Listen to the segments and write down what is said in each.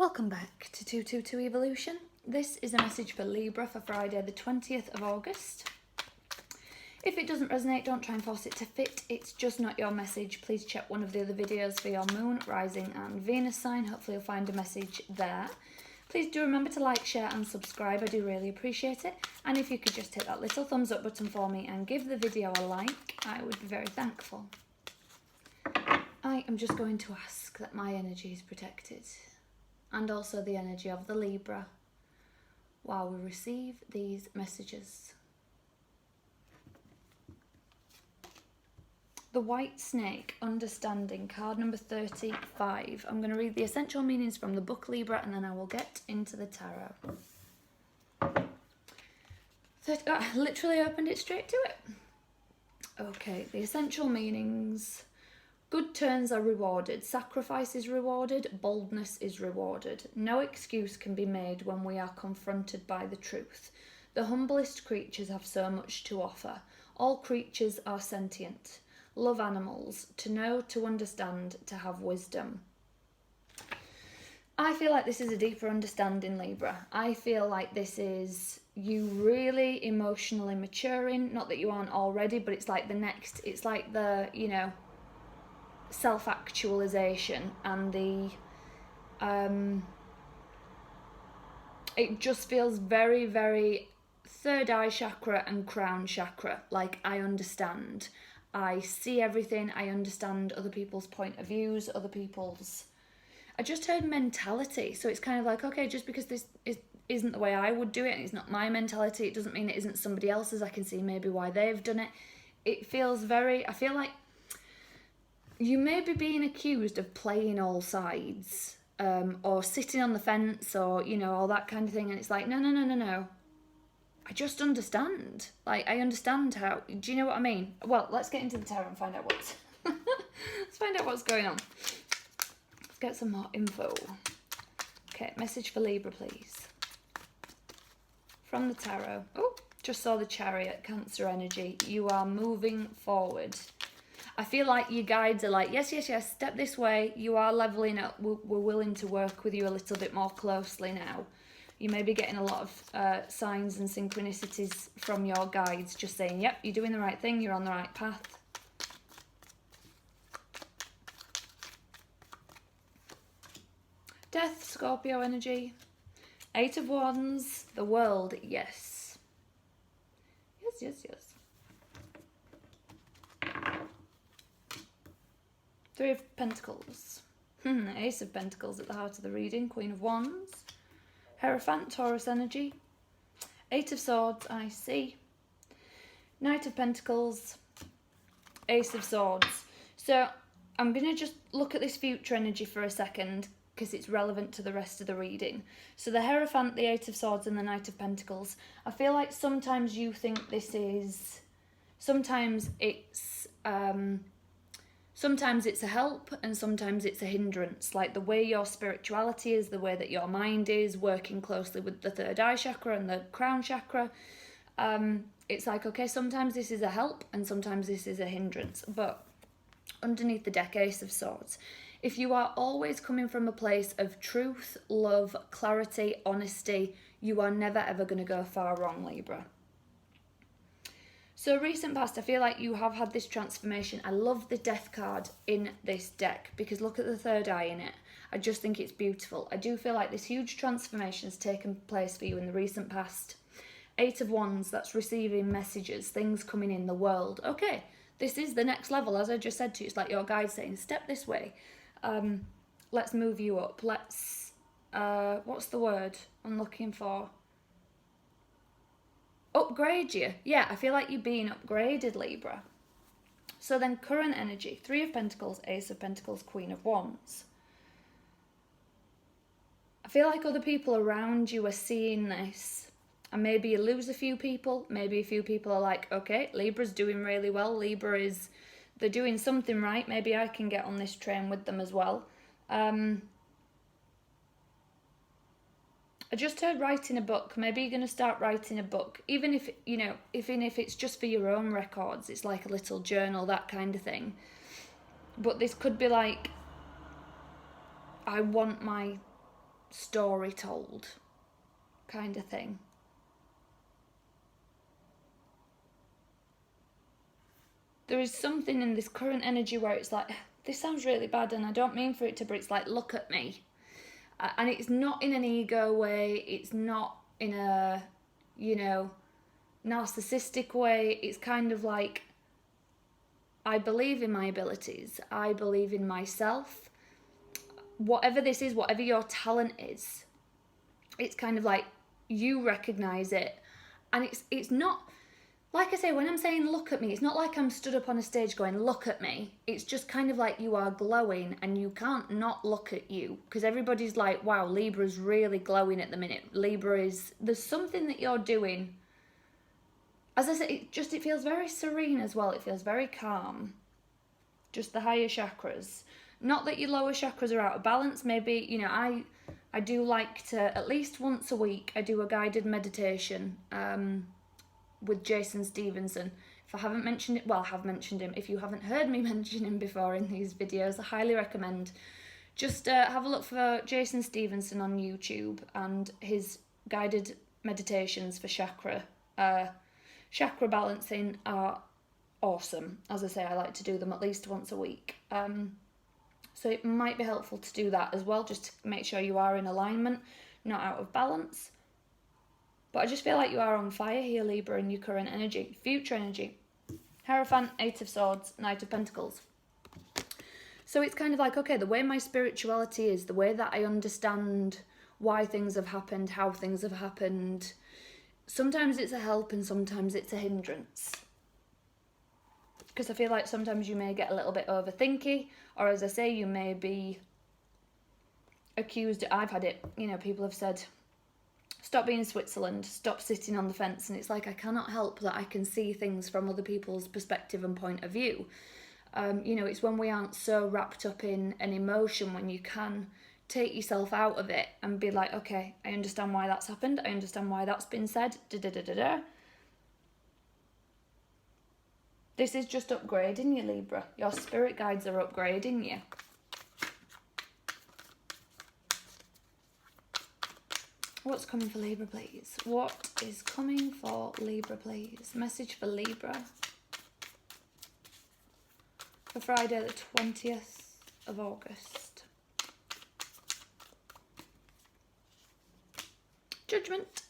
Welcome back to 222 Evolution. This is a message for Libra for Friday the 20th of August. If it doesn't resonate, don't try and force it to fit. It's just not your message. Please check one of the other videos for your moon, rising and Venus sign. Hopefully you'll find a message there. Please do remember to like, share and subscribe. I do really appreciate it. And if you could just hit that little thumbs up button for me and give the video a like, I would be very thankful. I am just going to ask that my energy is protected, and also the energy of the Libra, while we receive these messages. The White Snake, Understanding, card number 35. I'm going to read the essential meanings from the book Libra, and then I will get into the tarot. I literally opened it straight to it. Okay, the essential meanings. Good turns are rewarded, sacrifice is rewarded, boldness is rewarded. No excuse can be made when we are confronted by the truth. The humblest creatures have so much to offer. All creatures are sentient. Love animals, to know, to understand, to have wisdom. I feel like this is a deeper understanding, Libra. I feel like this is you really emotionally maturing. Not that you aren't already, but it's like the next, it's like the, you know, self-actualization and the it just feels very, very third eye chakra and crown chakra. Like, I understand, I see everything, I understand other people's point of views, other people's, I just heard mentality. So it's kind of like, okay, just because this isn't the way I would do it and it's not my mentality, it doesn't mean it isn't somebody else's. I can see maybe why they've done it. It feels very, I feel like you may be being accused of playing all sides, or sitting on the fence, or, you know, all that kind of thing. And it's like, no. I just understand. Like, I understand how, do you know what I mean? Well, let's get into the tarot and find out what's, let's find out what's going on. Let's get some more info. Okay, message for Libra, please. From the tarot. Oh, just saw the Chariot, Cancer energy. You are moving forward. I feel like your guides are like, yes, step this way. You are leveling up. We're willing to work with you a little bit more closely now. You may be getting a lot of signs and synchronicities from your guides just saying, yep, you're doing the right thing. You're on the right path. Death, Scorpio energy. 8 of Wands, the World, yes. Yes. 3 of Pentacles. Ace of Pentacles at the heart of the reading. Queen of Wands. Hierophant, Taurus energy. 8 of Swords, I see. Knight of Pentacles. Ace of Swords. So I'm going to just look at this future energy for a second because it's relevant to the rest of the reading. So the Hierophant, the 8 of Swords and the Knight of Pentacles. I feel like sometimes you think this is... Sometimes it's a help and sometimes it's a hindrance. Like the way your spirituality is, the way that your mind is, working closely with the third eye chakra and the crown chakra. It's like, okay, sometimes this is a help and sometimes this is a hindrance. But underneath the deck, Ace of Swords. If you are always coming from a place of truth, love, clarity, honesty, you are never ever going to go far wrong, Libra. So recent past, I feel like you have had this transformation. I love the Death card in this deck because look at the third eye in it. I just think it's beautiful. I do feel like this huge transformation has taken place for you in the recent past. 8 of Wands, that's receiving messages, things coming in the world. Okay, this is the next level, as I just said to you. It's like your guide saying, step this way. Let's move you up. Let's, what's the word I'm looking for? Upgrade you. Yeah, I feel like you're being upgraded, Libra. So then current energy, 3 of Pentacles, Ace of Pentacles, Queen of Wands. I feel like other people around you are seeing this, and maybe you lose a few people. Maybe a few people are like, okay, Libra's doing really well. Libra is, they're doing something right. Maybe I can get on this train with them as well. I just heard writing a book. Maybe you're going to start writing a book. Even if, you know, even if it's just for your own records. It's like a little journal, that kind of thing. But this could be like, I want my story told kind of thing. There is something in this current energy where it's like, this sounds really bad and I don't mean for it to, but it's like, look at me. And it's not in an ego way, it's not in a, you know, narcissistic way. It's kind of like, I believe in my abilities, I believe in myself. Whatever this is, whatever your talent is, it's kind of like you recognize it. And it's not, like I say, when I'm saying look at me, it's not like I'm stood up on a stage going, look at me. It's just kind of like you are glowing and you can't not look at you. Because everybody's like, wow, Libra's really glowing at the minute. Libra is, there's something that you're doing. As I said, it feels very serene as well. It feels very calm. Just the higher chakras. Not that your lower chakras are out of balance. Maybe, you know, I do like to, at least once a week, I do a guided meditation with Jason Stevenson. If I haven't mentioned it, well, I have mentioned him. If you haven't heard me mention him before in these videos, I highly recommend. Just have a look for Jason Stevenson on YouTube and his guided meditations for chakra balancing are awesome. As I say, I like to do them at least once a week. So it might be helpful to do that as well, just to make sure you are in alignment, not out of balance. But I just feel like you are on fire here, Libra, in your current energy. Future energy. Hierophant, Eight of Swords, Knight of Pentacles. So it's kind of like, okay, the way my spirituality is, the way that I understand why things have happened, how things have happened, sometimes it's a help and sometimes it's a hindrance. Because I feel like sometimes you may get a little bit overthinky, or as I say, you may be accused. I've had it, you know, people have said, stop being Switzerland, stop sitting on the fence. And it's like, I cannot help that I can see things from other people's perspective and point of view. You know, it's when we aren't so wrapped up in an emotion, when you can take yourself out of it and be like, okay, I understand why that's happened. I understand why that's been said. This is just upgrading you, Libra. Your spirit guides are upgrading you. What's coming for Libra, please? What is coming for Libra, please? Message for Libra for Friday the 20th of August. Judgment.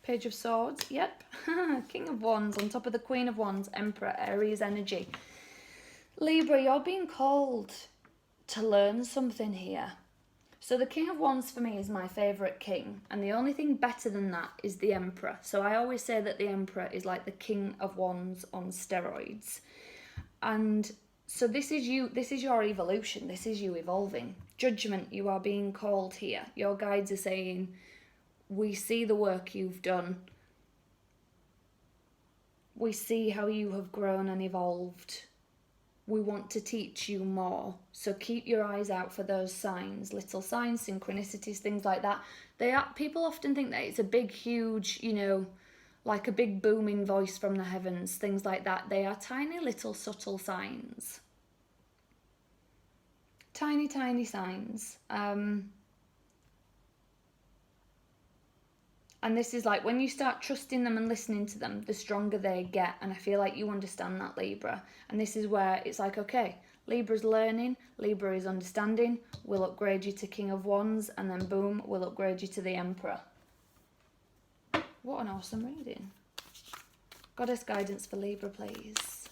Page of Swords. Yep. King of Wands on top of the Queen of Wands. Emperor. Aries energy. Libra, you're being called to learn something here. So the King of Wands for me is my favourite king. And the only thing better than that is the Emperor. So I always say that the Emperor is like the King of Wands on steroids. And so this is you, this is your evolution. This is you evolving. Judgment, you are being called here. Your guides are saying, we see the work you've done. We see how you have grown and evolved. We want to teach you more. So keep your eyes out for those signs, little signs, synchronicities, things like that. People often think that it's a big, huge, you know, like a big booming voice from the heavens, things like that. They are tiny little subtle signs. Tiny, tiny signs. And this is like, when you start trusting them and listening to them, the stronger they get. And I feel like you understand that, Libra. And this is where it's like, okay, Libra's learning, Libra is understanding, we'll upgrade you to King of Wands, and then boom, we'll upgrade you to the Emperor. What an awesome reading. Goddess guidance for Libra, please.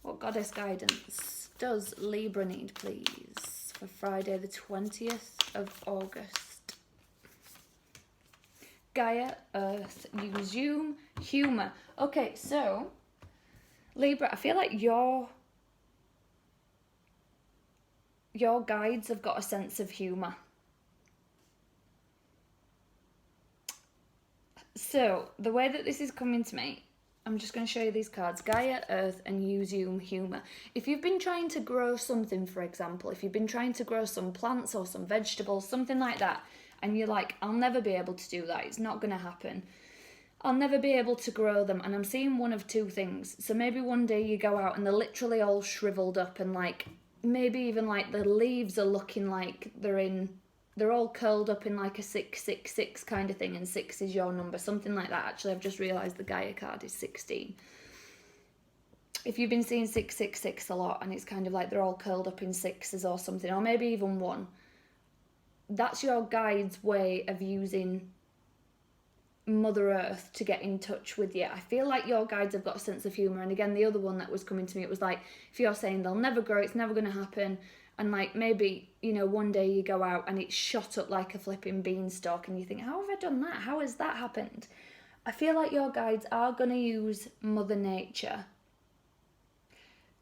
What goddess guidance does Libra need, please, for Friday the 20th of August? Gaia, Earth, Zoom, humour. Okay, so Libra, I feel like your guides have got a sense of humour. So the way that this is coming to me, I'm just going to show you these cards. Gaia, Earth, and Zoom, humour. If you've been trying to grow something, for example, if you've been trying to grow some plants or some vegetables, something like that, and you're like, I'll never be able to do that, it's not going to happen. I'll never be able to grow them. And I'm seeing one of two things. So maybe one day you go out and they're literally all shriveled up and like, maybe even like the leaves are looking like they're in they're all curled up in like a 666 kind of thing, and 6 is your number, something like that. Actually, I've just realised the Gaia card is 16. If you've been seeing 666 a lot, and it's kind of like they're all curled up in 6s or something, or maybe even 1, that's your guide's way of using Mother Earth to get in touch with you. I feel like your guides have got a sense of humour. And again, the other one that was coming to me, it was like, if you're saying they'll never grow, it's never going to happen, and like maybe, you know, one day you go out and it's shot up like a flipping beanstalk and you think, how have I done that? How has that happened? I feel like your guides are going to use Mother Nature.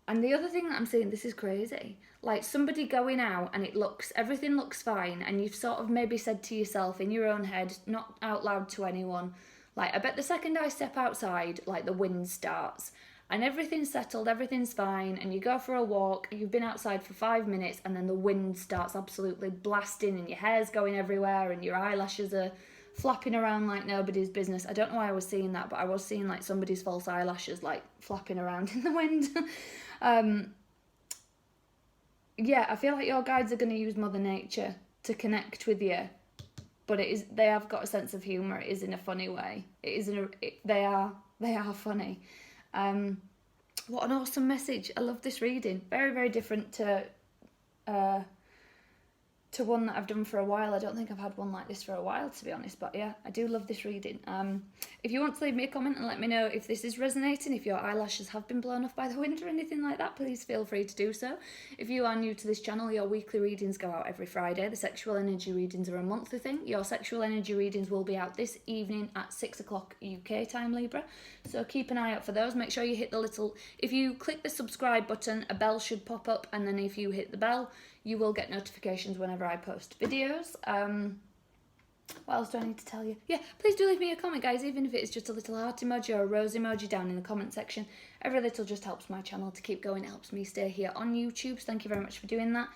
And the other thing that I'm seeing, this is crazy, like somebody going out and everything looks fine, and you've sort of maybe said to yourself in your own head, not out loud to anyone, like, I bet the second I step outside, like the wind starts and everything's settled, everything's fine, and you go for a walk, you've been outside for 5 minutes, and then the wind starts absolutely blasting and your hair's going everywhere and your eyelashes are flapping around like nobody's business. I don't know why I was seeing that, but I was seeing like somebody's false eyelashes like flapping around in the wind. Yeah, I feel like your guides are going to use Mother Nature to connect with you, but they have got a sense of humour. It is in a funny way. They are funny. What an awesome message. I love this reading. Very, very different to one that I've done for a while. I don't think I've had one like this for a while, to be honest, but yeah, I do love this reading. If you want to leave me a comment and let me know if this is resonating, if your eyelashes have been blown off by the wind or anything like that, please feel free to do so. If you are new to this channel, your weekly readings go out every Friday. The sexual energy readings are a monthly thing. Your sexual energy readings will be out this evening at 6 o'clock UK time, Libra, so keep an eye out for those. Make sure you hit the little, if you click the subscribe button, a bell should pop up, and then if you hit the bell, you will get notifications whenever I post videos. What else do I need to tell you? Yeah, please do leave me a comment, guys, even if it's just a little heart emoji or a rose emoji down in the comment section. Every little just helps my channel to keep going. It helps me stay here on YouTube, so thank you very much for doing that.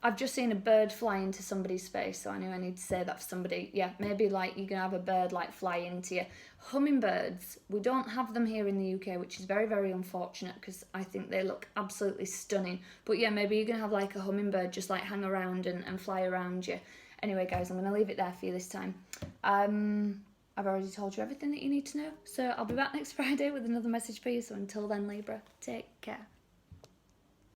I've just seen a bird fly into somebody's face, so I knew I need to say that for somebody. Yeah, maybe like you can have a bird like fly into you. Hummingbirds, we don't have them here in the UK, which is very, very unfortunate because I think they look absolutely stunning. But yeah, maybe you're going to have like a hummingbird just like hang around and fly around you. Anyway, guys, I'm going to leave it there for you this time. I've already told you everything that you need to know, so I'll be back next Friday with another message for you. So until then, Libra, take care.